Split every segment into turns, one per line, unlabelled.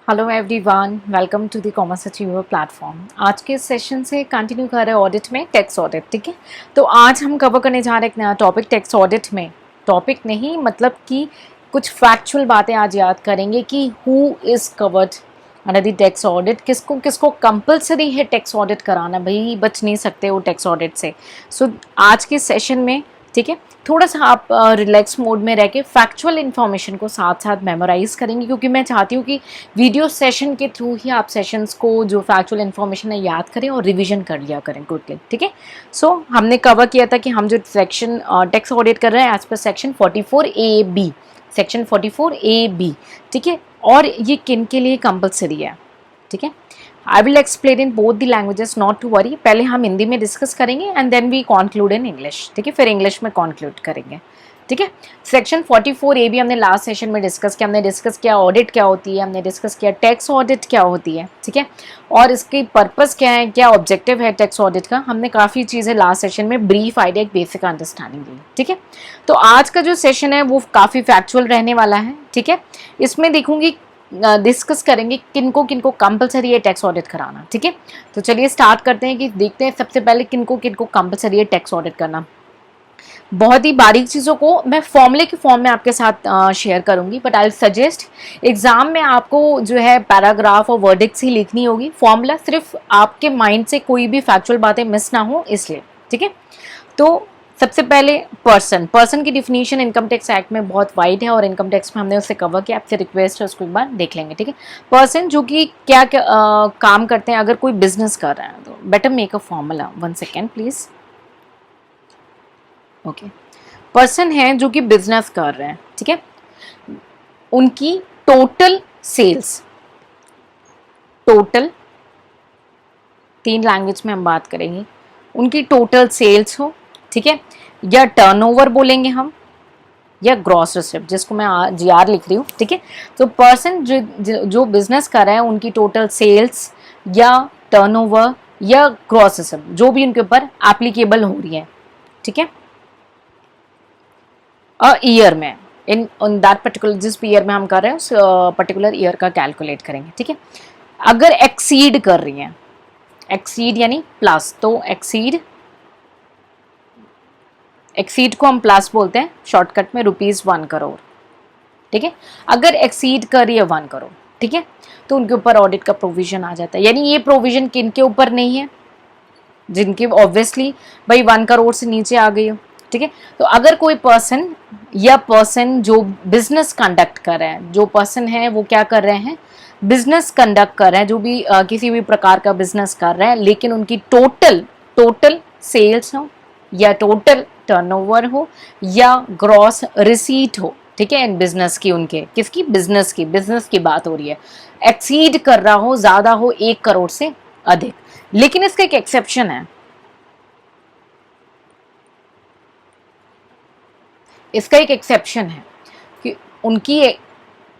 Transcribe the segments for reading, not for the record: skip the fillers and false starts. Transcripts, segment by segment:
Hello everyone, welcome to the Commerce Achiever platform. आज के session से कंटिन्यू कर रहे हैं ऑडिट में टैक्स ऑडिट। ठीक है, तो आज हम कवर करने जा रहे हैं एक नया टॉपिक टैक्स ऑडिट में। टॉपिक नहीं मतलब कि कुछ फैक्चुअल बातें आज याद करेंगे कि who is covered under the tax audit, किसको किसको कंपलसरी है टैक्स ऑडिट कराना, भाई बच नहीं सकते वो टैक्स ऑडिट से। सो आज के सेशन में ठीक है थोड़ा सा आप रिलैक्स मोड में रह के फैक्चुअल इन्फॉर्मेशन को साथ साथ मेमोराइज करेंगे, क्योंकि मैं चाहती हूँ कि वीडियो सेशन के थ्रू ही आप सेशंस को जो फैक्चुअल इन्फॉर्मेशन है याद करें और रिवीजन कर लिया करें क्विकली। ठीक है, सो हमने कवर किया था कि हम जो सेक्शन टैक्स ऑडिट कर रहे हैं as per section 44A-B, section 44A-B। ठीक है, और ये किन के लिए कंपलसरी है। ठीक है, I will explain in both the languages, not to worry. पहले हम हिंदी में डिस्कस करेंगे and then we conclude in English. ठीक है, फिर इंग्लिश में कॉन्क्लूड करेंगे। ठीक है, सेक्शन 44A-B हमने लास्ट सेशन में डिस्कस किया। हमने डिस्कस किया ऑडिट क्या होती है, हमने डिस्कस किया टैक्स ऑडिट क्या होती है। ठीक है, और इसकी पर्पस क्या है, क्या ऑब्जेक्टिव है टैक्स ऑडिट का। हमने काफ़ी चीज़ें लास्ट सेशन में ब्रीफ आइडिया, एक बेसिक अंडरस्टैंडिंग दी। ठीक है, तो आज का जो सेशन है वो काफ़ी फैक्चुअल रहने वाला है। ठीक है, इसमें देखूंगी डिस्कस करेंगे किनको किनको कंपलसरी है टैक्स ऑडिट कराना। ठीक है, तो चलिए स्टार्ट करते हैं कि देखते हैं सबसे पहले किनको किनको कंपलसरी है टैक्स ऑडिट करना। बहुत ही बारीक चीज़ों को मैं फॉर्मूले के फॉर्म में आपके साथ शेयर करूंगी, बट आई सजेस्ट एग्जाम में आपको जो है पैराग्राफ और वर्डिक्स ही लिखनी होगी। फॉर्मूला सिर्फ आपके माइंड से कोई भी फैक्चुअल बातें मिस ना हो इसलिए। ठीक है, तो सबसे पहले पर्सन की डिफिनीशन इनकम टैक्स एक्ट में बहुत वाइड है और इनकम टैक्स में हमने उसे कवर किया। आपसे रिक्वेस्ट है उसको एक बार देख लेंगे। ठीक है, पर्सन जो कि क्या काम करते हैं, अगर कोई बिजनेस कर रहा है तो better make a formula. 1 second please. Okay, person है जो कि बिजनेस कर रहे हैं। ठीक है, उनकी टोटल सेल्स, टोटल 3 लैंग्वेज में हम बात करेंगे, उनकी टोटल सेल्स हो। ठीक है, या टर्नओवर बोलेंगे हम, या ग्रॉस रिसिप्ट जिसको मैं GR लिख रही हूँ। ठीक है, तो पर्सन जो बिजनेस कर रहा है उनकी टोटल सेल्स या टर्नओवर या ग्रॉस रिसिप्ट जो भी उनके ऊपर एप्लीकेबल हो रही है। ठीक है, ईयर में इन दैट पर्टिकुलर जिस ईयर में हम कर रहे हैं उस पर्टिकुलर ईयर का कैलकुलेट करेंगे। ठीक है, अगर एक्सीड कर रही है, एक्सीड यानी प्लस, तो एक्सीड को हम प्लस बोलते हैं शॉर्टकट में, ₹1 करोड़। ठीक है, अगर एक्सीड कर रही है 1 करोड़, ठीक है, तो उनके ऊपर ऑडिट का प्रोविजन आ जाता है। यानी ये प्रोविजन किन के ऊपर नहीं है, जिनके ऑब्वियसली भाई 1 करोड़ से नीचे आ गई हो। ठीक है, तो अगर कोई पर्सन जो बिजनेस कंडक्ट कर रहे हैं, जो पर्सन है वो क्या कर रहे हैं, बिजनेस कंडक्ट कर रहे हैं, जो भी किसी भी प्रकार का बिजनेस कर रहे हैं, लेकिन उनकी टोटल सेल्स हो या टोटल टर्नओवर हो या ग्रॉस रिसीट हो। ठीक है, इन बिजनेस की, उनके किसकी, बिजनेस की बात हो रही है, एक्सीड कर रहा हो, ज्यादा हो 1 करोड़ से अधिक। लेकिन इसका एक एक्सेप्शन है, इसका एक एक्सेप्शन है कि उनकी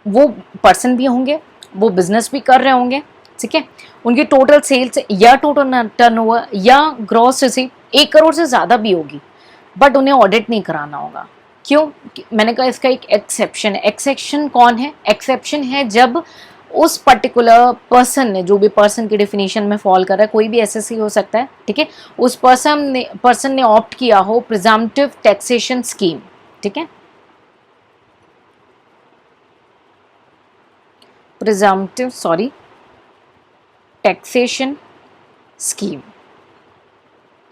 वो पर्सन भी होंगे, वो बिजनेस भी कर रहे होंगे। ठीक है, उनकी टोटल सेल्स या टोटल टर्नओवर या ग्रॉस रिसीट 1 करोड़ से ज़्यादा भी होगी, बट उन्हें ऑडिट नहीं कराना होगा। क्यों? मैंने कहा इसका एक एक्सेप्शन है। एक्सेप्शन कौन है? एक्सेप्शन है जब उस पर्टिकुलर पर्सन ने, जो भी पर्सन की डेफिनेशन में फॉल कर रहा है, कोई भी एसएससी हो सकता है। ठीक है, उस पर्सन ने ऑप्ट किया हो प्रिजम्पटिव टैक्सेशन स्कीम। ठीक है, टैक्सेशन स्कीम।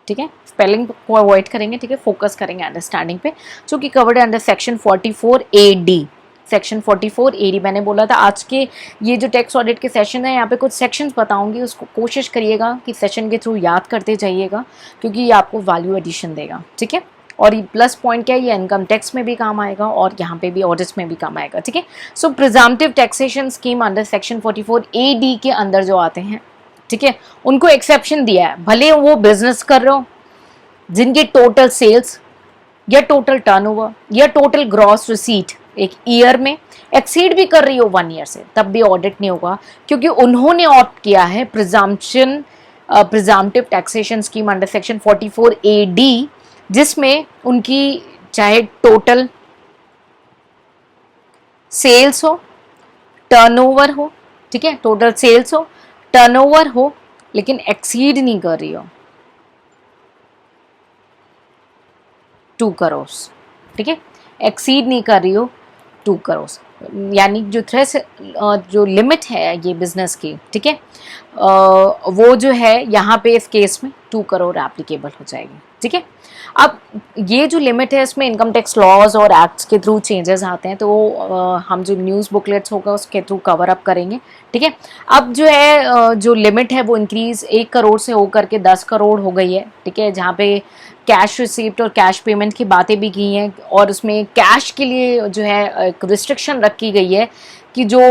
ठीक है, स्पेलिंग को अवॉइड करेंगे। ठीक है, फोकस करेंगे अंडरस्टैंडिंग पे, जो कि कवर्ड है under section 44AD। Section 44AD मैंने बोला था आज के ये जो टैक्स ऑडिट के सेशन है, यहाँ पे कुछ सेक्शंस बताऊंगी, उसको कोशिश करिएगा कि सेशन के थ्रू याद करते जाइएगा, क्योंकि ये आपको वैल्यू एडिशन देगा। ठीक है, और ये प्लस पॉइंट क्या है, ये इनकम टैक्स में भी काम आएगा और यहाँ पे भी ऑडिट्स में भी काम आएगा। ठीक है, so presumptive taxation scheme under section 44AD के अंदर जो आते हैं, ठीक है, उनको एक्सेप्शन दिया है। भले वो बिजनेस कर रहे हो, जिनकी टोटल सेल्स या टोटल टर्नओवर या टोटल ग्रॉस रिसीट एक ईयर में एक्सीड भी कर रही हो 1 ईयर से, तब भी ऑडिट नहीं होगा, क्योंकि उन्होंने ऑप्ट किया है presumptive taxation scheme under section 44AD, जिसमें उनकी चाहे टोटल सेल्स हो, टर्नओवर हो ठीक है, टोटल सेल्स हो, टर्नओवर हो, लेकिन एक्सीड नहीं कर रही हो 2 करोड़, ठीक है, एक्सीड नहीं कर रही हो 2 करोड़, यानी जो थ्रेस जो लिमिट है ये बिजनेस की, ठीक है, वो जो है यहाँ पे इस केस में 2 करोड़ एप्लीकेबल हो जाएगी, ठीक है। अब ये जो लिमिट है इसमें इनकम टैक्स लॉज और एक्ट्स के थ्रू चेंजेस आते हैं, तो हम जो न्यूज़ बुकलेट्स होगा उसके थ्रू कवर अप करेंगे, ठीक है। अब जो है जो लिमिट है वो इंक्रीज 1 करोड़ से होकर के 10 करोड़ हो गई है, ठीक है, जहाँ पे कैश रिसीप्ट और कैश पेमेंट की बातें भी की हैं, और उसमें कैश के लिए जो है एक रिस्ट्रिक्शन रखी गई है कि जो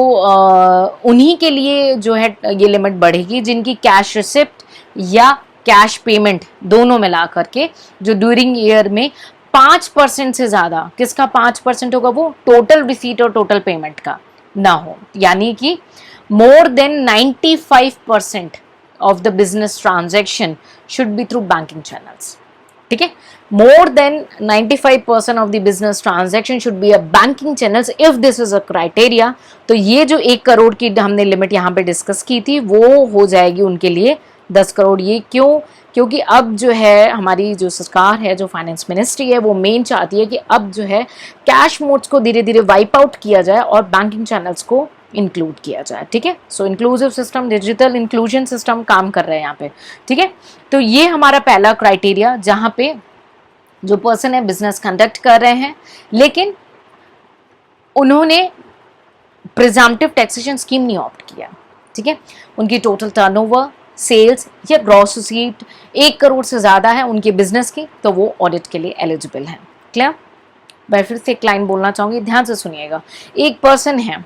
उन्हीं के लिए जो है ये लिमिट बढ़ेगी जिनकी कैश रिसिप्ट या कैश पेमेंट दोनों मिला करके जो ड्यूरिंग ईयर में 5% से ज़्यादा, किसका 5% होगा, वो टोटल रिसीट और टोटल पेमेंट का ना हो, यानी कि more than 95% of the business transaction should be through banking channels, ठीक है, more than 95% of the business transaction should be a banking channels if this is a criteria। तो ये जो 1 करोड़ की हमने लिमिट यहाँ पे डिस्कस की थी वो हो जाएगी उनके लिए 10 करोड़। ये क्यों? क्योंकि अब जो है हमारी जो सरकार है, जो फाइनेंस मिनिस्ट्री है, वो मेन चाहती है कि अब जो है कैश मोड्स को धीरे धीरे वाइप आउट किया जाए और बैंकिंग चैनल्स को इंक्लूड किया जाए, ठीक है। So inclusive system, digital inclusion system काम कर रहे हैं यहाँ पे, ठीक है। तो ये हमारा पहला क्राइटेरिया, जहाँ पे जो पर्सन है बिजनेस कंडक्ट कर रहे हैं लेकिन उन्होंने प्रिजम्पटिव टैक्सेशन स्कीम नहीं ऑप्ट किया, ठीक है, उनकी टोटल टर्नओवर, सेल्स या ग्रॉस रिसीट 1 करोड़ से ज़्यादा है उनके बिजनेस की, तो वो ऑडिट के लिए एलिजिबल हैं। क्लियर? मैं फिर से एक लाइन बोलना चाहूँगी, ध्यान से सुनिएगा। एक पर्सन है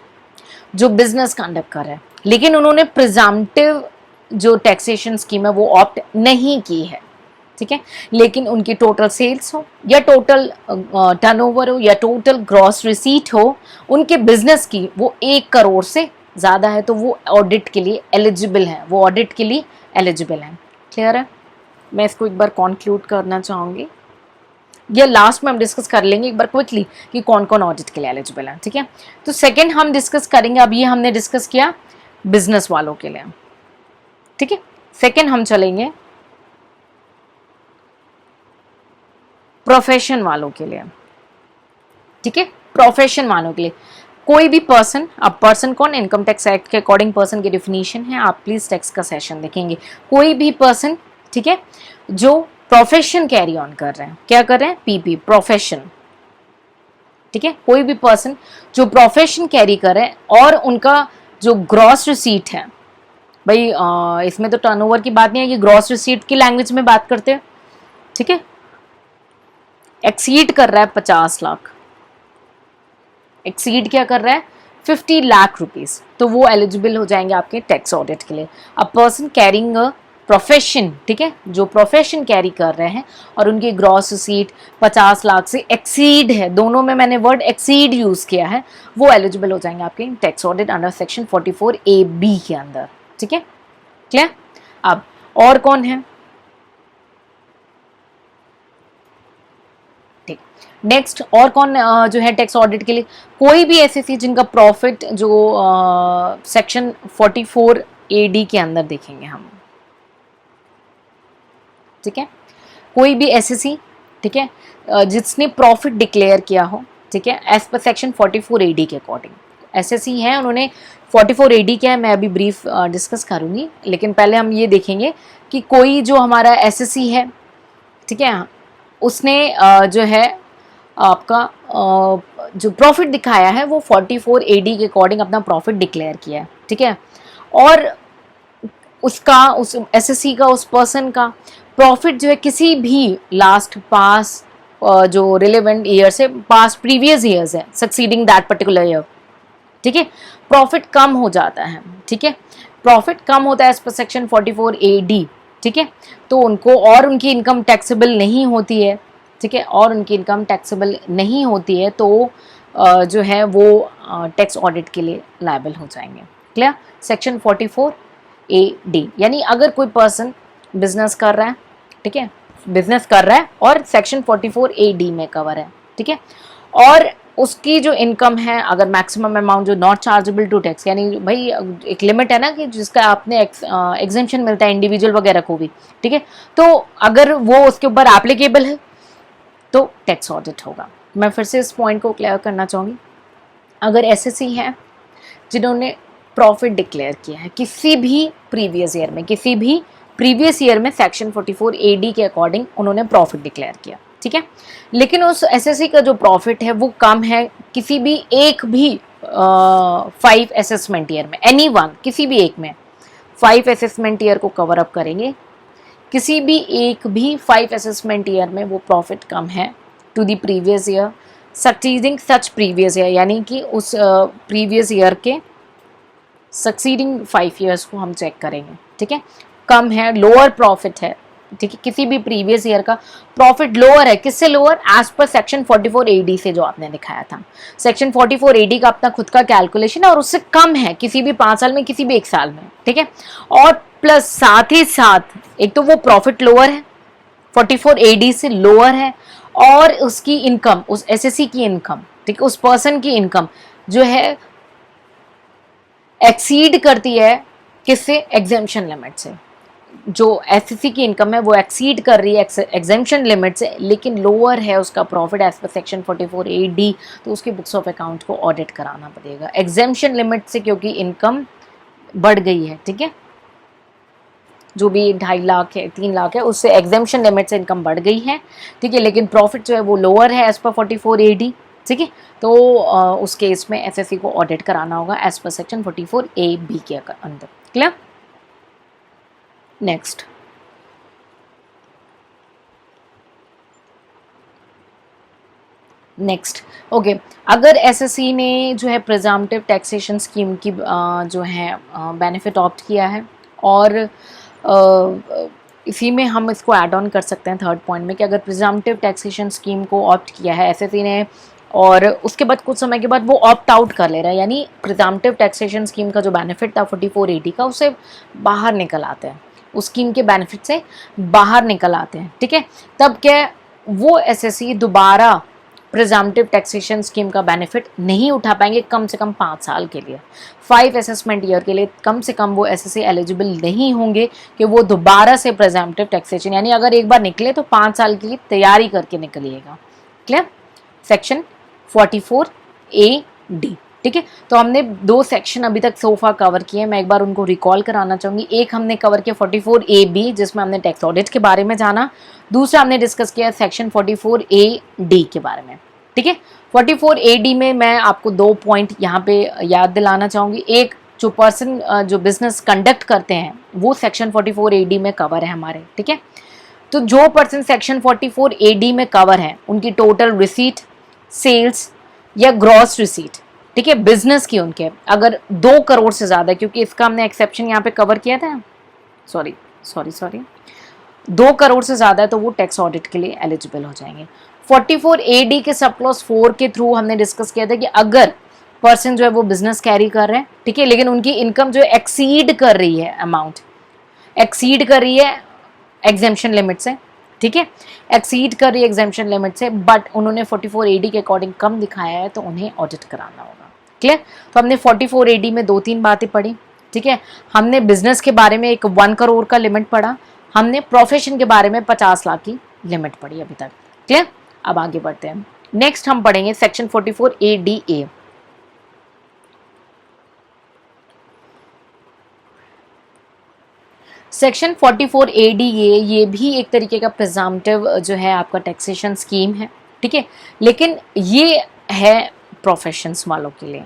जो बिजनेस कंडक्ट कर रहा है लेकिन उन्होंने प्रिजम्पटिव जो टैक्सेशन स्कीम है वो ऑप्ट नहीं की है, ठीक है, लेकिन उनकी टोटल सेल्स हो या टोटल टर्नओवर हो या टोटल ग्रॉस रिसीट हो उनके बिजनेस की वो 1 करोड़ से ज़्यादा है, तो वो ऑडिट के लिए एलिजिबल है, वो ऑडिट के लिए एलिजिबल है। क्लियर है? मैं इसको एक बार कॉन्क्लूड करना चाहूँगी, या लास्ट में हम डिस्कस कर लेंगे एक बार क्विकली कि कौन कौन ऑडिट के लिए एलिजिबल है, ठीक है। तो सेकंड हम डिस्कस करेंगे, अब ये हमने डिस्कस किया बिजनेस वालों के लिए, ठीक है। सेकंड हम चलेंगे प्रोफेशन वालों के लिए, ठीक है। प्रोफेशन वालों के लिए कोई भी पर्सन, अब पर्सन कौन, इनकम टैक्स एक्ट के अकॉर्डिंग पर्सन की डिफिनीशन है, आप प्लीज टैक्स का सेशन देखेंगे। कोई भी पर्सन, ठीक है, जो प्रोफेशन कैरी ऑन कर रहे हैं, क्या कर रहे हैं, पीपी, प्रोफेशन, ठीक है, कोई भी पर्सन जो प्रोफेशन कैरी कर रहे हैं और उनका जो ग्रॉस रिसीट है, भाई इसमें तो टर्नओवर की बात नहीं है, ये ग्रॉस रिसीट की लैंग्वेज में बात करते हैं, ठीक है, एक्सीड कर रहा है 50 लाख, एक्सीड क्या कर रहा है 50 लाख रुपीस, तो वो एलिजिबल हो जाएंगे आपके टैक्स ऑडिट के लिए। अब पर्सन कैरिंग अ प्रोफेशन, ठीक है, जो प्रोफेशन कैरी कर रहे हैं और उनकी ग्रॉस रिसीट 50 लाख से एक्सीड है, दोनों में मैंने वर्ड एक्सीड यूज किया है, वो एलिजिबल हो जाएंगे आपके tax audit under section 44A(b) के अंदर, ठीक है। क्लियर? अब और कौन है, ठीक, नेक्स्ट और कौन जो है टैक्स ऑडिट के लिए, कोई भी एसएससी जिनका प्रॉफिट जो सेक्शन 44AD के अंदर देखेंगे हम, ठीक है, कोई भी एसएससी, ठीक है, जिसने प्रॉफिट डिक्लेयर किया हो, ठीक है, एज पर सेक्शन 44AD के अकॉर्डिंग एसएससी है, उन्होंने 44AD क्या है मैं अभी ब्रीफ डिस्कस करूंगी, लेकिन पहले हम ये देखेंगे कि कोई जो हमारा एसएससी है, ठीक है, उसने जो है आपका जो प्रॉफिट दिखाया है वो 44AD के अकॉर्डिंग अपना प्रॉफिट डिक्लेयर किया है, ठीक है, और उसका उस एसएससी का उस पर्सन का प्रॉफिट जो है किसी भी लास्ट पास जो रिलेवेंट ईयर से पास प्रीवियस ईयर्स है सक्सीडिंग दैट पर्टिकुलर ईयर, ठीक है, प्रॉफिट कम हो जाता है, ठीक है, प्रॉफिट कम होता है एज पर सेक्शन 44AD, ठीक है, तो उनको और उनकी इनकम टैक्सेबल नहीं होती है, ठीक है, और उनकी इनकम टैक्सेबल नहीं होती है तो जो है वो टैक्स ऑडिट के लिए लायबल हो जाएंगे। क्लियर? सेक्शन 44AD, यानी अगर कोई पर्सन बिजनेस कर रहा है, ठीक है, बिजनेस कर रहा है और सेक्शन 44AD में कवर है, ठीक है, और उसकी जो इनकम है, अगर मैक्सिमम अमाउंट जो नॉट चार्जेबल टू टैक्स, यानी भाई एक लिमिट है ना कि जिसका आपने एग्जेम्पशन मिलता है इंडिविजुअल वगैरह को भी, ठीक है, तो अगर वो उसके ऊपर एप्लीकेबल है तो टैक्स ऑडिट होगा। मैं फिर से इस पॉइंट को क्लियर करना चाहूँगी। अगर एसएससी है जिन्होंने प्रॉफिट डिक्लेयर किया है किसी भी प्रीवियस ईयर में, किसी भी प्रीवियस ईयर में सेक्शन 44 AD के अकॉर्डिंग उन्होंने प्रॉफिट डिक्लेयर किया, ठीक है, लेकिन उस एसएससी का जो प्रॉफिट है वो कम है किसी भी एक भी 5 असेसमेंट ईयर में, एनी वन, किसी भी एक में 5 असेसमेंट ईयर को कवर अप करेंगे, किसी भी एक भी 5 असेसमेंट ईयर में वो प्रॉफिट कम है to the previous year succeeding such previous year, यानी कि उस प्रीवियस ईयर के सक्सीडिंग 5 ईयर्स को हम चेक करेंगे, ठीक है, कम है, लोअर प्रॉफिट है, ठीक है, किसी भी प्रीवियस ईयर का प्रॉफिट लोअर है, किससे lower, as per section 44 AD से जो आपने दिखाया था। सेक्शन 44 AD का अपना खुद का कैलकुलेशन है और उससे कम है किसी भी 5 साल में, किसी भी 1 साल में, ठीक है, और प्लस साथ ही साथ एक तो वो प्रॉफिट लोअर है, 44 AD से लोअर है, और उसकी इनकम, उस एसएससी की इनकम, ठीक है, उस पर्सन की इनकम जो है एक्सीड करती है किससे, एग्जेम्पशन लिमिट से। जो एसएससी की इनकम है वो एक्सीड कर रही है एग्जेम्पशन लिमिट से, लेकिन लोअर है उसका profit as per section 44 AD, तो उसकी बुक्स ऑफ अकाउंट को ऑडिट कराना पड़ेगा एग्जेम्पशन लिमिट से, क्योंकि इनकम बढ़ गई है, ठीक है, जो भी 2.5 लाख है, 3 लाख है, उससे एग्जेम्पशन लिमिट से इनकम बढ़ गई है, ठीक है, लेकिन प्रॉफिट जो है वो लोअर है एज पर 44 AD, ठीक है, तो उस केस में एसएससी को ऑडिट कराना होगा एज पर सेक्शन 44 AB के अंदर। क्लियर? नेक्स्ट, ओके, अगर एसएससी ने जो है प्रिजम्पटिव टैक्सेशन स्कीम की जो है बेनिफिट ऑप्ट किया है, और इसी में हम इसको ऐड ऑन कर सकते हैं थर्ड पॉइंट में कि अगर प्रिजम्पटिव टैक्सेशन स्कीम को ऑप्ट किया है एसएससी ने, और उसके बाद कुछ समय के बाद वो ऑप्ट आउट कर ले रहा है, यानी प्रिजम्पटिव टैक्सेशन स्कीम का जो बेनिफिट था 44 AD का, उससे बाहर निकल आते हैं, उस स्कीम के बेनिफिट से बाहर निकल आते हैं, ठीक है, तब क्या वो एसएससी दोबारा प्रिजम्पटिव टैक्सेशन स्कीम का बेनिफिट नहीं उठा पाएंगे कम से कम 5 साल के लिए, 5 असेसमेंट ईयर के लिए कम से कम वो एसएससी एलिजिबल नहीं होंगे कि वो दोबारा से प्रिजम्पटिव टैक्सेशन, यानी अगर एक बार निकले तो 5 साल के लिए तैयारी करके निकलिएगा। क्लियर? सेक्शन 44 AD, ठीक है, तो हमने 2 सेक्शन अभी तक सोफा कवर किए, मैं एक बार उनको रिकॉल कराना चाहूँगी। एक हमने कवर किया 44 AB जिसमें हमने टैक्स ऑडिट के बारे में जाना, दूसरा हमने डिस्कस किया सेक्शन 44 AD के बारे में, ठीक है। 44 AD में मैं आपको 2 पॉइंट यहाँ पे याद दिलाना चाहूँगी। एक, जो पर्सन जो बिजनेस कंडक्ट करते हैं वो सेक्शन 44 AD में कवर है हमारे, ठीक है, तो जो पर्सन सेक्शन 44 AD में कवर है उनकी टोटल रिसीट, सेल्स या ग्रॉस रिसीट, ठीक है, बिजनेस की उनके अगर 2 करोड़ से ज़्यादा, क्योंकि इसका हमने एक्सेप्शन यहाँ पे कवर किया था, सॉरी 2 करोड़ से ज़्यादा है तो वो टैक्स ऑडिट के लिए एलिजिबल हो जाएंगे। 44 AD के सब क्लॉज 4 के थ्रू हमने डिस्कस किया था कि अगर पर्सन जो है वो बिजनेस कैरी कर रहे हैं, ठीक है, लेकिन उनकी इनकम जो है एक्सीड कर रही है, अमाउंट एक्सीड कर रही है एग्जेम्पशन लिमिट से, ठीक है, एक्सीड कर रही है एग्जेम्पशन लिमिट से, बट उन्होंने 44 AD के अकॉर्डिंग कम दिखाया है तो उन्हें ऑडिट कराना होगा। क्लियर? तो हमने 44 AD में 2-3 बातें पढ़ी, ठीक है, हमने बिजनेस के बारे में एक 1 करोड़ का लिमिट पढ़ा, हमने प्रोफेशन के बारे में 50 लाख की लिमिट पढ़ी अभी तक। क्लियर? अब आगे बढ़ते हैं। नेक्स्ट हम पढ़ेंगे सेक्शन 44 ADA। सेक्शन 44 ADA ये भी एक तरीके का प्रिजम्पटिव जो है आपका टैक्सेशन स्कीम है, ठीक है, लेकिन ये है प्रोफेशंस वालों के लिए,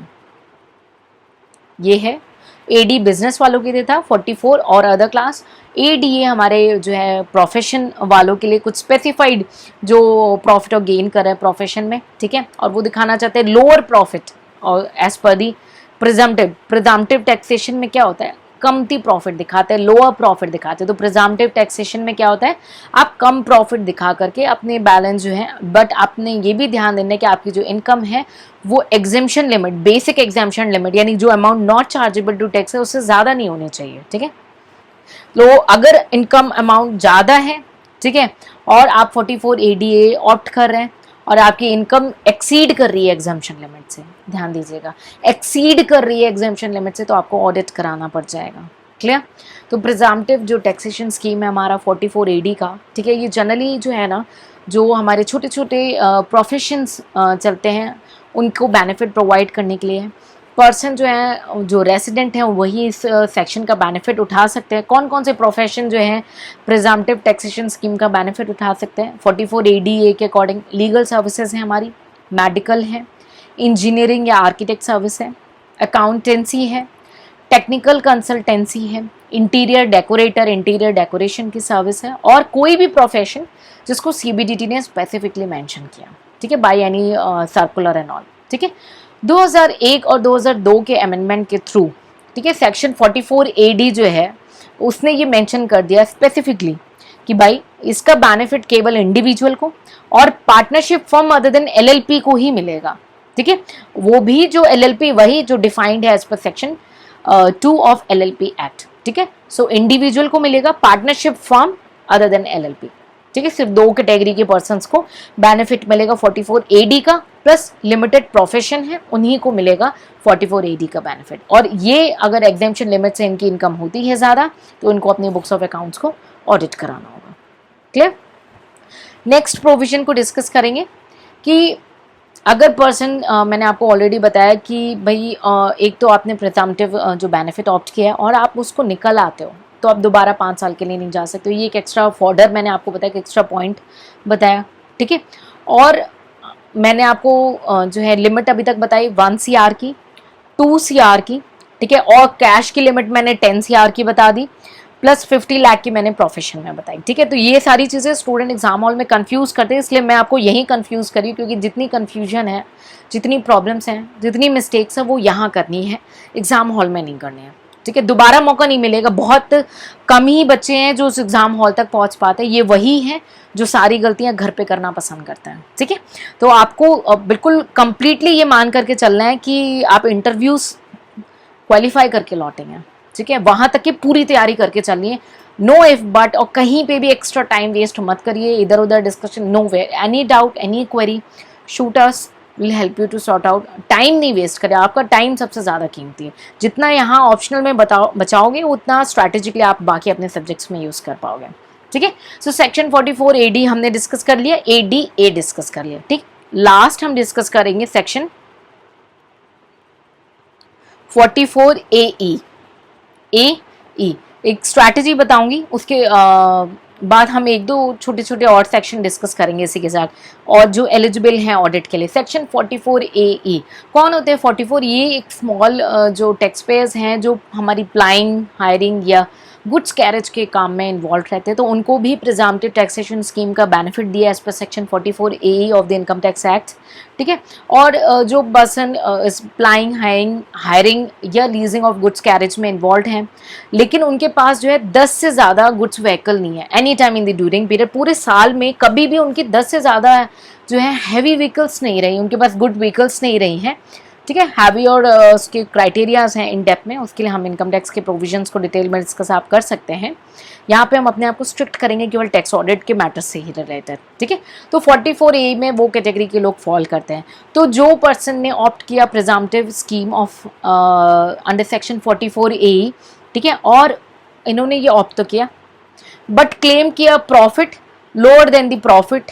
ये है AD बिजनेस वालों के लिए था 44 और अदर क्लास, ADA हमारे जो है प्रोफेशन वालों के लिए कुछ स्पेसिफाइड जो प्रॉफिट और गेन कर रहे हैं प्रोफेशन में, ठीक है, और वो दिखाना चाहते हैं लोअर प्रॉफिट, और एज पर दी प्रिजम्पटिव टैक्सेशन में क्या होता है, कमती प्रॉफिट दिखाते हैं, लोअर प्रॉफिट दिखाते हैं, तो प्रिजम्पटिव टैक्सेशन में क्या होता है, आप कम प्रॉफिट दिखा करके अपने बैलेंस जो है, बट आपने ये भी ध्यान देना कि आपकी जो इनकम है वो exemption limit, basic exemption limit, यानी जो amount not chargeable to tax है उससे ज़्यादा नहीं होनी चाहिए, ठीक है। तो अगर इनकम अमाउंट ज़्यादा है, ठीक है, और आप 44 ADA ऑप्ट कर रहे हैं और आपकी इनकम एक्सीड कर रही है एग्जाम्पशन लिमिट से, ध्यान दीजिएगा, एक्सीड कर रही है एग्जाम्पशन लिमिट से, तो आपको ऑडिट कराना पड़ जाएगा। क्लियर? तो प्रिजम्पटिव जो टैक्सेशन स्कीम है हमारा 44 AD का, ठीक है, ये जनरली जो है ना, जो हमारे छोटे छोटे प्रोफेशंस चलते हैं उनको बेनिफिट प्रोवाइड करने के लिए है। पर्सन जो है, जो रेसिडेंट हैं, वही इस सेक्शन का बेनिफिट उठा सकते हैं। कौन कौन से प्रोफेशन जो हैं प्रिजम्पटिव टैक्सेशन स्कीम का बेनिफिट उठा सकते हैं? 44 ADA के अकॉर्डिंग लीगल सर्विसेज हैं हमारी, मेडिकल है, इंजीनियरिंग या आर्किटेक्ट सर्विस है, अकाउंटेंसी है, टेक्निकल कंसल्टेंसी है, इंटीरियर डेकोरेटर, इंटीरियर डेकोरेशन की सर्विस है, और कोई भी प्रोफेशन जिसको CBDT ने स्पेसिफिकली मेंशन किया, ठीक है, by any circular and all, ठीक है। 2001 और 2002 के अमेंडमेंट के थ्रू, ठीक है, सेक्शन 44 AD जो है उसने ये मेंशन कर दिया स्पेसिफिकली कि भाई इसका बेनिफिट केवल इंडिविजुअल को और partnership firm other than LLP को ही मिलेगा, ठीक है, वो भी जो LLP वही जो डिफाइंड है as per section 2 of LLP act, ठीक है। सो इंडिविजुअल को मिलेगा, partnership firm other than LLP, ठीक है, सिर्फ 2 कैटेगरी के पर्सन्स को बेनिफिट मिलेगा 44 AD का, प्लस लिमिटेड प्रोफेशन है उन्हीं को मिलेगा 44 AD का बेनिफिट। और ये अगर एग्जेम्पशन लिमिट से इनकी इनकम होती है ज़्यादा तो इनको अपनी बुक्स ऑफ अकाउंट्स को ऑडिट कराना होगा। क्लियर? नेक्स्ट प्रोविजन को डिस्कस करेंगे कि अगर पर्सन, मैंने आपको ऑलरेडी बताया कि भाई एक तो आपने प्रिजम्पटिव जो बेनिफिट ऑप्ट किया है और आप उसको निकल आते हो तो आप दोबारा 5 साल के लिए नहीं जा सकते। ये एक एक्स्ट्रा फॉर्डर मैंने आपको बताया कि एक्स्ट्रा पॉइंट बताया, ठीक है। और मैंने आपको जो है लिमिट अभी तक बताई 1 CR की, 2 CR की, ठीक है, और कैश की लिमिट मैंने 10 CR की बता दी, प्लस 50 लाख की मैंने प्रोफेशन में बताई, ठीक है। तो ये सारी चीज़ें स्टूडेंट एग्जाम हॉल में कंफ्यूज करते हैं, इसलिए मैं आपको यही कंफ्यूज करी, क्योंकि जितनी कंफ्यूजन है, जितनी प्रॉब्लम्स हैं, जितनी मिस्टेक्स हैं, वो यहाँ करनी है, एग्जाम हॉल में नहीं करनी है, ठीक है। दोबारा मौका नहीं मिलेगा, बहुत कम ही बच्चे हैं जो उस एग्जाम हॉल तक पहुँच पाते हैं, ये वही हैं जो सारी गलतियां घर पे करना पसंद करते हैं, ठीक है। तो आपको बिल्कुल कंप्लीटली ये मान करके चलना है कि आप इंटरव्यूज क्वालिफाई करके लौटेंगे, ठीक है, वहां तक की पूरी तैयारी करके चलनी है, नो इफ बट, और कहीं पे भी एक्स्ट्रा टाइम वेस्ट मत करिए, इधर उधर discussion no way, any doubt any query shoot us, will help you to sort out. Time नहीं वेस्ट करें, आपका टाइम सबसे ज़्यादा कीमती है, जितना यहाँ ऑप्शनल में बचाओगे उतना स्ट्रैटेजिकली आप बाकी अपने सब्जेक्ट्स में यूज़ कर पाओगे, ठीक है। सो सेक्शन 44 AD हमने डिस्कस कर लिया, ADA डिस्कस कर लिया, ठीक। लास्ट हम डिस्कस करेंगे सेक्शन 44 AE। एक स्ट्रैटेजी बताऊंगी, उसके बाद हम एक दो छोटे छोटे और सेक्शन डिस्कस करेंगे इसी के साथ, और जो एलिजिबल हैं ऑडिट के लिए। सेक्शन 44 AE कौन होते हैं? 44 ये एक स्मॉल जो टैक्स पेयर्स हैं जो हमारी प्लाइंग, हायरिंग या गुड्स कैरेज के काम में इन्वॉल्व रहते हैं, तो उनको भी प्रिजम्पटिव टैक्सेशन स्कीम का बेनिफिट दिया as per section 44 AE of the income tax act, ठीक है। और जो पर्सन इस प्लाइंग, हायरिंग या लीजिंग ऑफ गुड्स कैरेज में इन्वॉल्व हैं, लेकिन उनके पास जो है 10 से ज़्यादा गुड्स व्हीकल नहीं है any time in the during period, पूरे साल में कभी भी उनकी 10 से ज़्यादा जो है हैवी व्हीकल्स नहीं रही, उनके पास गुड व्हीकल्स नहीं रही हैं, ठीक है। हैवी और उसके क्राइटेरियाज हैं इन डेप्थ में, उसके लिए हम इनकम टैक्स के प्रोविजंस को डिटेल में डिस्कस आप कर सकते हैं। यहाँ पे हम अपने आप को स्ट्रिक्ट करेंगे केवल टैक्स ऑडिट के मैटर्स से ही रिलेटेड, ठीक है। तो 44 A में वो कैटेगरी के लोग फॉल करते हैं। तो जो पर्सन ने ऑप्ट किया presumptive scheme of under section 44 AE, ठीक है, और इन्होंने ये ऑप्ट तो किया बट क्लेम किया profit lower then the profit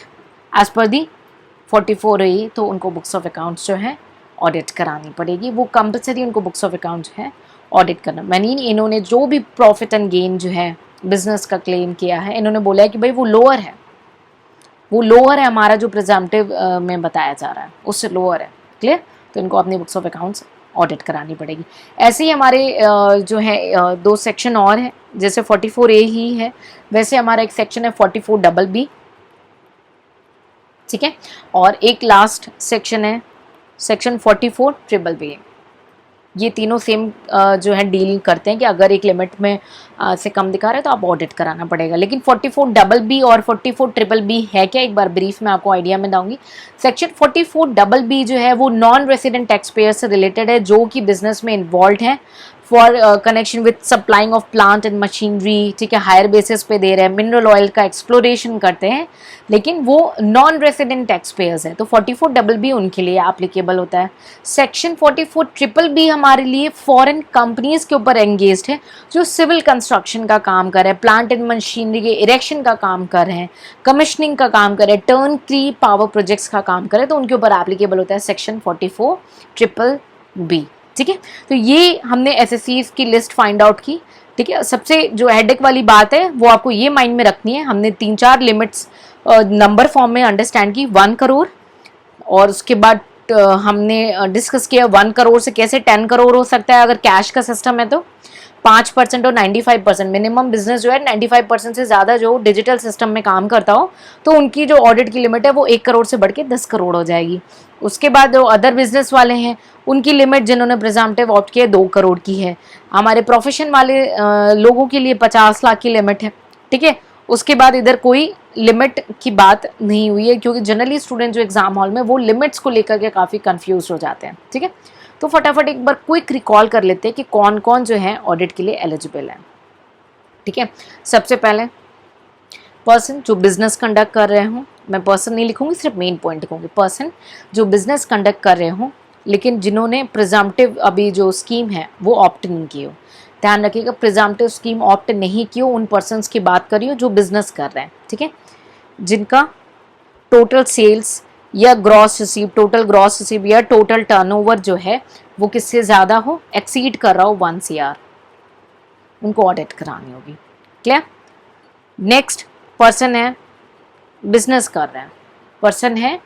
as per the 44 AE, तो उनको बुक्स ऑफ अकाउंट्स जो है ऑडिट करानी पड़ेगी, वो कंपलसरी उनको बुक्स ऑफ अकाउंट जो है ऑडिट करना। मैंने इन्होंने जो भी प्रॉफिट एंड गेन जो है बिजनेस का क्लेम किया है, इन्होंने बोला है कि भाई वो लोअर है, वो लोअर है, हमारा जो प्रिजम्पटिव में बताया जा रहा है उससे लोअर है, क्लियर। तो इनको अपनी बुक्स ऑफ अकाउंट्स ऑडिट करानी पड़ेगी। ऐसे ही हमारे जो है 2 सेक्शन और हैं, जैसे 44 A ही है वैसे हमारा एक सेक्शन है 44 BB, ठीक है, और एक लास्ट सेक्शन है सेक्शन 44 BBB। ये तीनों सेम जो है डील करते हैं कि अगर एक लिमिट में से कम दिखा रहा है तो आप ऑडिट कराना पड़ेगा। लेकिन 44 BB और 44 BBB है क्या, एक बार ब्रीफ में आपको आइडिया में दूंगी। सेक्शन 44 BB जो है वो नॉन रेसिडेंट टैक्स पेयर से रिलेटेड है जो कि बिजनेस में इन्वॉल्व हैं, for connection with supplying of plant and machinery, ठीक है, हायर बेसिस पे दे रहे हैं, मिनरल ऑयल का एक्सप्लोरेशन करते हैं, लेकिन वो नॉन रेसिडेंट टैक्स पेयर्स है, तो 44BB उनके लिए एप्लीकेबल होता है। सेक्शन 44BBB हमारे लिए फॉरेन कंपनीज के ऊपर एंगेज्ड है जो सिविल कंस्ट्रक्शन का काम कर रहे हैं, प्लांट एंड मशीनरी के इरेक्शन का काम कर रहे हैं, कमिश्निंग का काम कर रहे हैं, टर्न की पावर प्रोजेक्ट्स का काम कर रहे हैं, तो उनके ऊपर एप्लीकेबल होता है सेक्शन 44BBB। ठीक है, तो ये हमने एसएससीज की लिस्ट फाइंड आउट की। ठीक है, सबसे जो हेडेक वाली बात है वो आपको ये माइंड में रखनी है, हमने 3-4 लिमिट्स नंबर फॉर्म में अंडरस्टैंड की, 1 करोड़, और उसके बाद हमने डिस्कस किया 1 करोड़ से कैसे 10 करोड़ हो सकता है अगर कैश का सिस्टम है तो, 5% और 95%, मिनिमम बिजनेस जो है 95% से ज़्यादा जो डिजिटल सिस्टम में काम करता हो तो उनकी जो ऑडिट की लिमिट है वो 1 करोड़ से बढ़ के 10 करोड़ हो जाएगी। उसके बाद जो अदर बिजनेस वाले हैं उनकी लिमिट जिन्होंने प्रिजम्पटिव ऑप्ट किया 2 करोड़ की है। हमारे प्रोफेशन वाले लोगों के लिए 50 लाख की लिमिट है। ठीक है, उसके बाद इधर कोई लिमिट की बात नहीं हुई है क्योंकि जनरली स्टूडेंट जो एग्जाम हॉल में वो लिमिट्स को लेकर के काफ़ी कंफ्यूज हो जाते हैं। ठीक है, तो फटाफट एक बार क्विक रिकॉल कर लेते हैं कि कौन कौन जो है ऑडिट के लिए एलिजिबल है। ठीक है, सबसे पहले पर्सन जो बिजनेस कंडक्ट कर रहे हों, मैं पर्सन नहीं लिखूंगी, सिर्फ मेन पॉइंट लिखूंगी, पर्सन जो बिजनेस कंडक्ट कर रहे हों लेकिन जिन्होंने प्रिजम्पटिव अभी जो स्कीम है वो ऑप्ट नहीं की हो। ध्यान रखिएगा, प्रिजम्पटिव स्कीम ऑप्ट नहीं की हो उन पर्सनस की बात करी हो जो बिजनेस कर रहे हैं। ठीक है, जिनका टोटल सेल्स या gross receive, total gross receive या टोटल टर्नओवर जो है वो किससे ज़्यादा हो, एक्सीड कर रहा हो 1 CR, उनको ऑडिट करानी होगी। क्लियर। नेक्स्ट पर्सन है बिजनेस कर रहे हैं, पर्सन है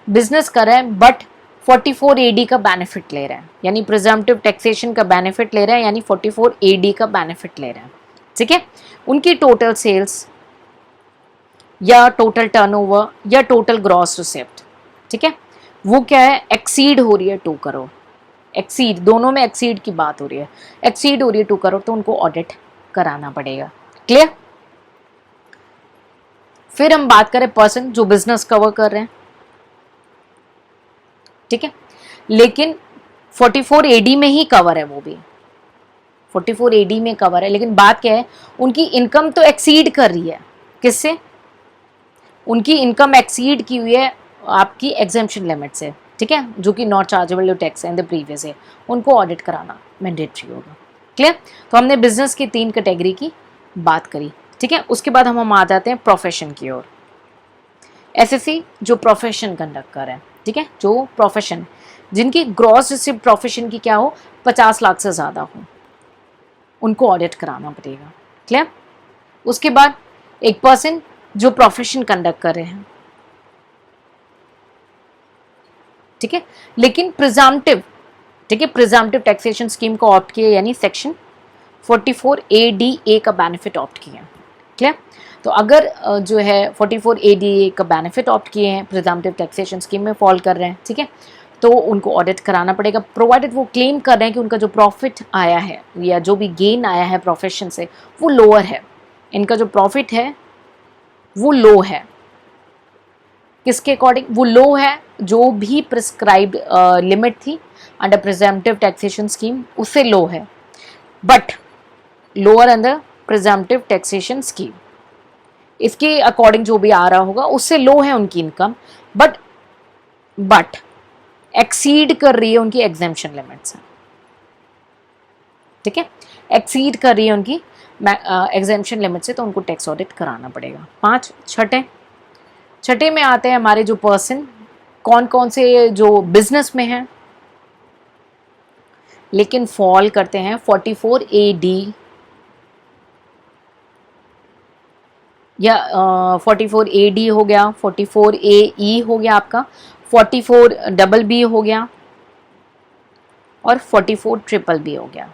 बिजनेस कर रहे हैं बट 44AD का बेनिफिट ले रहे हैं, यानी प्रिजम्पटिव टैक्सेशन का बेनिफिट ले रहे हैं, यानी 44AD का बेनिफिट ले रहे हैं। ठीक है, उनकी टोटल सेल्स या टोटल टर्नओवर या टोटल ग्रॉस रिसिप्ट, ठीक है, वो क्या है, एक्सीड हो रही है 2 करोड़, एक्सीड, दोनों में एक्सीड की बात हो रही है, एक्सीड हो रही है 2 करोड़, तो उनको ऑडिट कराना पड़ेगा। क्लियर। फिर हम बात करें पर्सन जो बिजनेस कवर कर रहे हैं, ठीक है, लेकिन 44AD में ही कवर है, वो भी 44AD में कवर है, लेकिन बात क्या है, उनकी इनकम तो एक्सीड कर रही है, किससे, उनकी इनकम एक्सीड की हुई है आपकी एग्जेम्पशन लिमिट से। ठीक है, जो कि not chargeable tax in the previous है, उनको ऑडिट कराना मैंडेटरी होगा। क्लियर। तो हमने बिजनेस की 3 कैटेगरी की बात करी। ठीक है, उसके बाद हम आ जाते हैं प्रोफेशन की ओर। एसएससी जो प्रोफेशन कंडक्ट कर रहे हैं, ठीक है, जो प्रोफेशन जिनकी ग्रॉस रिसिप्ट प्रोफेशन की क्या हो 50 लाख से ज़्यादा हो, उनको ऑडिट कराना पड़ेगा। क्लियर। उसके बाद एक पर्सन जो प्रोफेशन कंडक्ट कर रहे हैं, ठीक है, लेकिन प्रिजम्पटिव, ठीक है, प्रिजम्पटिव टैक्सेशन स्कीम को ऑप्ट किया, यानी सेक्शन 44ADA का बेनिफिट ऑप्ट किया। क्लियर। तो अगर जो है 44ADA का बेनिफिट ऑप्ट किए हैं, प्रिजम्पटिव टैक्सेशन स्कीम में फॉल कर रहे हैं, ठीक है, तो उनको ऑडिट कराना पड़ेगा, प्रोवाइडेड वो क्लेम कर रहे हैं कि उनका जो प्रॉफिट आया है या जो भी गेन आया है प्रोफेशन से वो लोअर है, इनका जो प्रॉफिट है वो लो है, किसके अकॉर्डिंग, वो लो है जो भी प्रिस्क्राइब्ड लिमिट थी अंडर प्रिजम्पटिव टैक्सेशन स्कीम उससे लो है, but lower under presumptive taxation scheme, इसके अकॉर्डिंग जो भी आ रहा होगा उससे लो है उनकी इनकम, बट एक्सीड कर रही है उनकी एग्जेम्पशन लिमिट से। ठीक है, एक्सीड कर रही है उनकी एग्जेम्पशन लिमिट से, तो उनको टैक्स ऑडिट कराना पड़ेगा। 5 छठे में आते हैं हमारे जो पर्सन, कौन कौन से जो बिजनेस में हैं लेकिन फॉल करते हैं 44AD या 44AD हो गया, 44AE हो गया आपका, 44BB हो गया और 44BBB हो गया।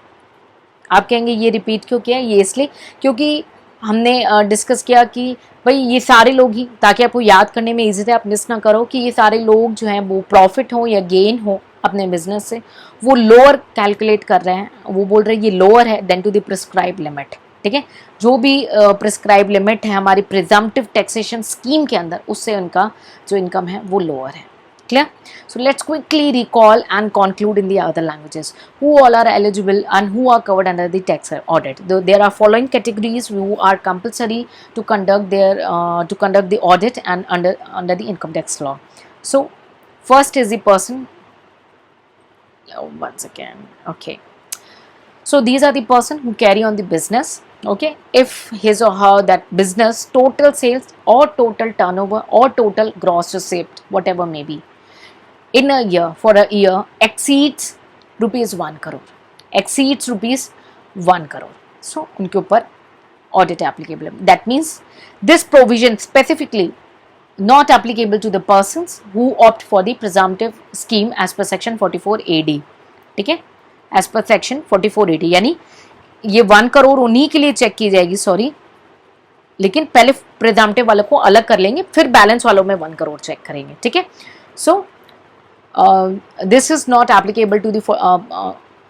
आप कहेंगे ये रिपीट क्यों किया, ये इसलिए क्योंकि हमने डिस्कस किया कि भाई ये सारे लोग ही, ताकि आपको याद करने में इजी थे, आप मिस ना करो कि ये सारे लोग जो हैं वो प्रॉफिट हो या गेन हो अपने बिजनेस से वो लोअर कैलकुलेट कर रहे हैं, वो बोल रहे हैं ये लोअर है then to the prescribe limit. ठीक है, जो भी प्रिस्क्राइब लिमिट है हमारी प्रिजम्पटिव टैक्सेशन स्कीम के अंदर उससे उनका जो इनकम है वो लोअर है। Clear? So let's quickly recall and conclude in the other languages. Who all are eligible and who are covered under the tax audit? There are following categories who are compulsory to conduct the audit and under the income tax law. So first is the person. Once again, okay. So these are the person who carry on the business. Okay, if his or her that business total sales or total turnover or total gross receipt, whatever may be, in a year, for a year, exceeds rupees 1 crore, exceeds rupees 1 crore. So उनके ऊपर audit applicable है. That means this provision specifically not applicable to the persons who opt for the presumptive scheme as per section 44 AD. ठीक है, as per section 44 AD, यानी ये 1 करोड़ उन्हीं के लिए चेक की जाएगी, सॉरी, लेकिन पहले प्रिजम्पटिव वालों को अलग कर लेंगे, फिर बैलेंस वालों में 1 करोड़ चेक करेंगे. ठीक है, सो this is not applicable to the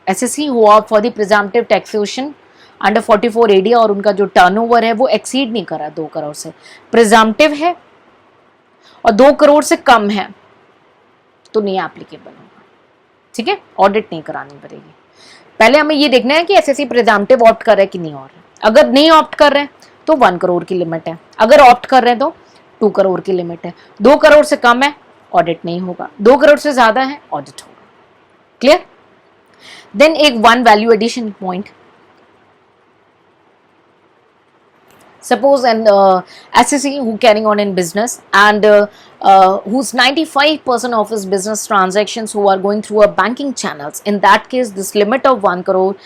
SSC who are for the presumptive taxation under 44 AD और उनका जो टर्नओवर है वो एक्सीड नहीं करा 2 करोड़ से, प्रिजम्पटिव है और 2 करोड़ से कम है तो नहीं एप्लीकेबल होगा. ठीक है, ऑडिट नहीं करानी पड़ेगी. पहले हमें ये देखना है कि एसएससी प्रिजम्पटिव ऑप्ट कर रहा है कि नहीं. और अगर नहीं ऑप्ट कर रहे हैं तो 1 करोड़ की लिमिट है, अगर ऑप्ट कर रहे हैं तो 2 करोड़ की लिमिट है. 2 करोड़ से कम है ऑडिट नहीं होगा, 2 करोड़ से ज्यादा है ऑडिट होगा. क्लियर? देन एक 1 value addition point. Suppose an SSC who carrying on in business and whose 95% of his business transactions who are going through a banking channels. In that case, this limit of 1 crore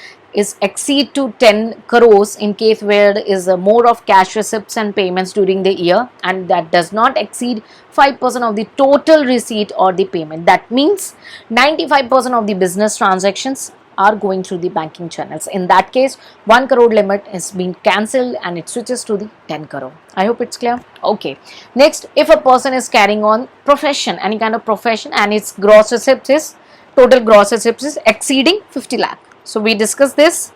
is exceed to 10 crores in case where there is more of cash receipts and payments during the year, and that does not exceed 5% of the total receipt or the payment. That means 95% of the business transactions are going through the banking channels. In that case, 1 crore limit is being cancelled and it switches to the 10 crore. I hope it's clear. Okay. Next, if a person is carrying on profession, any kind of profession, and its gross receipts is, total gross receipts is exceeding 50 lakh. So we discussed this.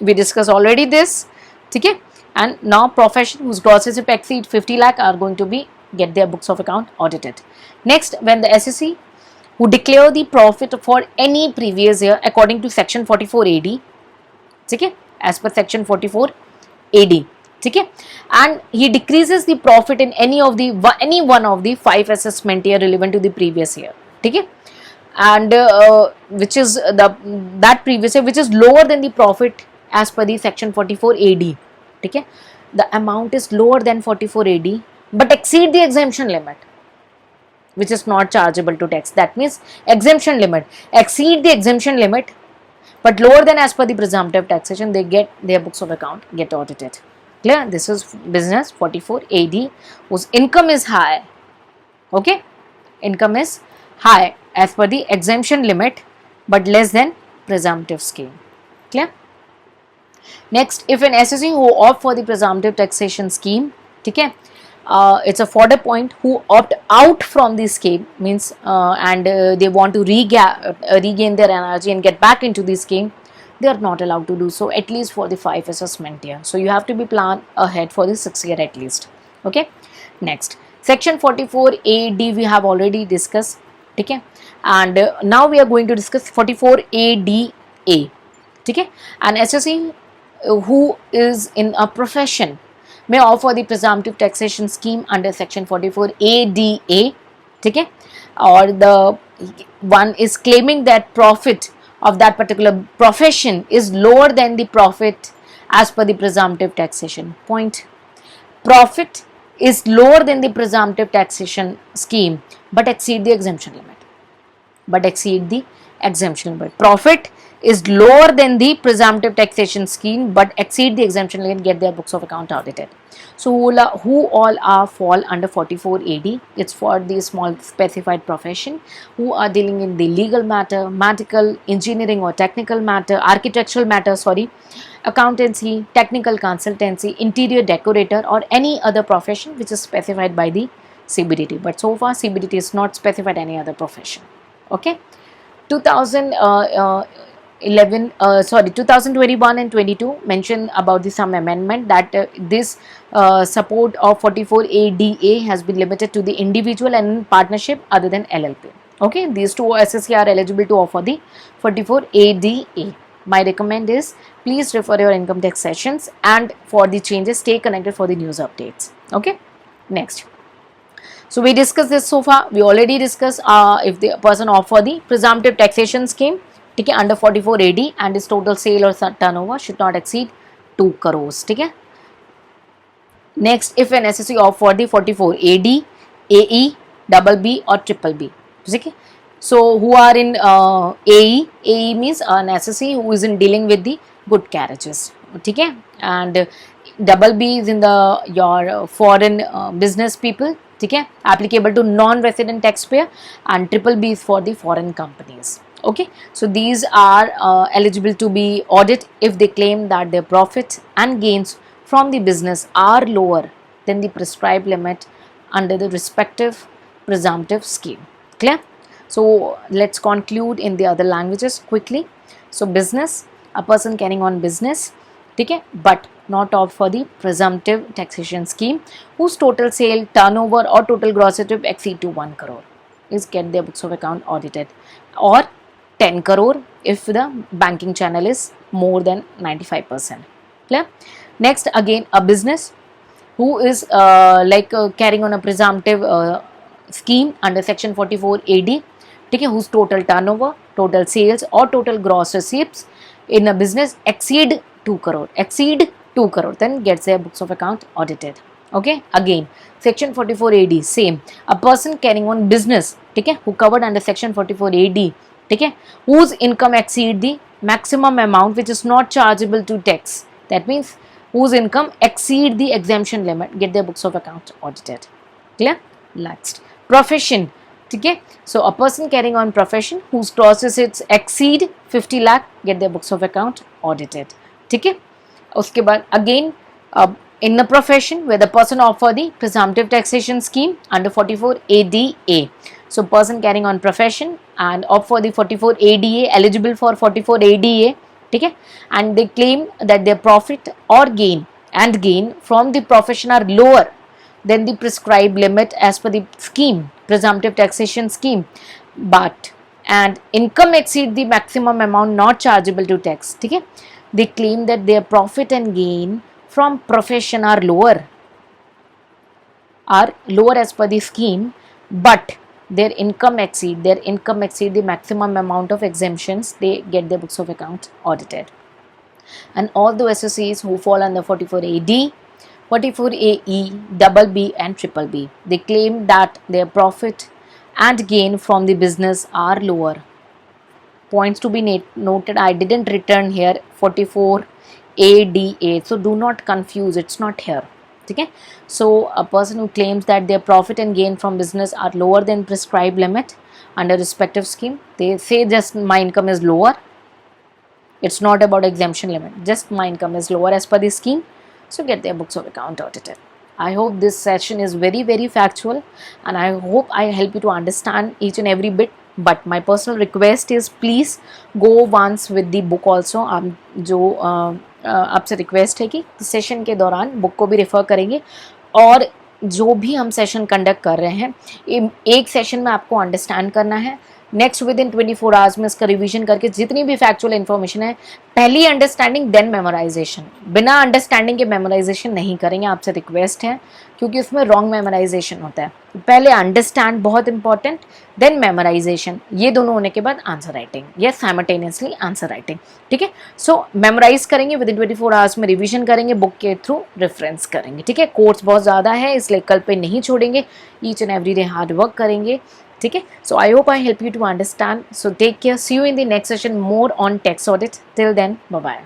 We discussed already this. Okay. And now profession whose gross receipt exceed 50 lakh are going to be get their books of account audited. Next, when the SSC who declare the profit for any previous year according to section 44 AD, ठीक है, as per section 44 AD, ठीक है, and he decreases the profit in any one of the 5 assessment year relevant to the previous year, ठीक है, and which is that previous year which is lower than the profit as per the section 44 AD, ठीक है, the amount is lower than 44 AD but exceed the exemption limit, which is not chargeable to tax. That means exemption limit exceed the exemption limit but lower than as per the presumptive taxation, they get their books of account get audited. Clear? This is business 44 AD whose income is high. Okay, income is high as per the exemption limit but less than presumptive scheme. Clear? Next, if an SSC who opt for the presumptive taxation scheme, okay, it's a further point who opt out from the scheme, means and they want to regain their energy and get back into the scheme, they are not allowed to do so at least for the 5 assessment year. So you have to be planned ahead for the 6 year at least. Okay. Next, section 44 AD we have already discussed. Okay, and now we are going to discuss 44 ADA. Okay, an SSC who is in a profession may offer the presumptive taxation scheme under section 44 ADA, okay, or the one is claiming that profit of that particular profession is lower than the profit as per the presumptive taxation point. Profit is lower than the presumptive taxation scheme but exceed the exemption limit. Profit is lower than the presumptive taxation scheme but exceed the exemption limit, get their books of account audited. So who all are fall under 44 AD? It's for the small specified profession who are dealing in the legal matter, medical, engineering or technical matter, architectural matter, accountancy, technical consultancy, interior decorator or any other profession which is specified by the CBDT. But so far CBDT is not specified any other profession. Okay. 2021 and 22 mention about the some amendment that this support of 44ADA has been limited to the individual and partnership other than LLP. Okay, these two SSC are eligible to offer the 44ADA. My recommend is please refer your income tax sessions, and for the changes stay connected for the news updates. Okay, next. So we discussed this so far. We already discussed if the person offer the presumptive taxation scheme, ठीक है, under 44AD and his total sale or turnover should not exceed 2 crores. ठीक है. Next, if an SSC offer the 44AD, AE, double B or triple B. ठीक है. So who are in AE means an SSC who is in dealing with the good carriages. ठीक है. And double B is in the your foreign business people. ठीक है, applicable to non-resident taxpayer, and triple B is for the foreign companies. Okay, so these are eligible to be audited if they claim that their profits and gains from the business are lower than the prescribed limit under the respective presumptive scheme. Clear? So let's conclude in the other languages quickly. So business, a person carrying on business, okay, but not opt for the presumptive taxation scheme whose total sale, turnover or total gross receipt exceed to 1 crore is get their books of account audited, or 10 crore if the banking channel is more than 95%. Clear? Next, again a business who is carrying on a presumptive scheme under section 44AD, okay, whose total turnover, total sales or total gross receipts in a business exceed 2 crore, then gets their books of account audited. Okay, again section 44AD, same, a person carrying on business, okay, who covered under section 44AD, okay, whose income exceed the maximum amount which is not chargeable to tax, that means whose income exceed the exemption limit, get their books of account audited. Clear? Next, profession. Okay, so a person carrying on profession whose gross receipts exceed 50 lakh, get their books of account audited. ठीक है, उसके बाद again in the profession where the person offer the presumptive taxation scheme under 44ADA. So person carrying on profession and opt for the 44ADA, eligible for 44ADA, ठीक है, and they claim that their profit or gain from the profession are lower than the prescribed limit as per the scheme, presumptive taxation scheme, but and income exceed the maximum amount not chargeable to tax. ठीक है, they claim that their profit and gain from profession are lower as per the scheme, but their income exceed the maximum amount of exemptions, they get their books of account audited. And all the SSCs who fall under 44AD, 44AE, double B and triple B, they claim that their profit and gain from the business are lower. Points to be noted, I didn't return here 44ADA, so do not confuse, it's not here. Okay, so a person who claims that their profit and gain from business are lower than prescribed limit under respective scheme, they say just my income is lower, it's not about exemption limit, just my income is lower as per the scheme, so get their books of account audited. I hope this session is very, very factual, and I hope I help you to understand each and every bit. But my personal request is please go once with the book also. जो आपसे request है कि session के दौरान book को भी refer करेंगे, और जो भी हम सेशन कंडक्ट कर रहे हैं एक सेशन में आपको अंडरस्टैंड करना है, नेक्स्ट विद इन 24 आवर्स में इसका रिवीजन करके जितनी भी फैक्चुअल इन्फॉर्मेशन है, पहली अंडरस्टैंडिंग देन मेमोराइजेशन, बिना अंडरस्टैंडिंग के मेमोराइजेशन नहीं करेंगे, आपसे रिक्वेस्ट है, क्योंकि उसमें रॉन्ग मेमोराइजेशन होता है. पहले अंडरस्टैंड बहुत इंपॉर्टेंट, देन मेमोराइजेशन, ये दोनों होने के बाद आंसर राइटिंग, ये साइमल्टेनियसली आंसर राइटिंग. ठीक है, सो मेमोराइज करेंगे, विद इन 24 आवर्स में रिवीजन करेंगे, बुक के थ्रू रेफरेंस करेंगे. ठीक है, कोर्स बहुत ज़्यादा है इसलिए कल पे नहीं छोड़ेंगे, each and every day hard work करेंगे. ठीक है, so I hope I help you to understand. So take care, see you in the next session more on tax audit. Till then, bye bye.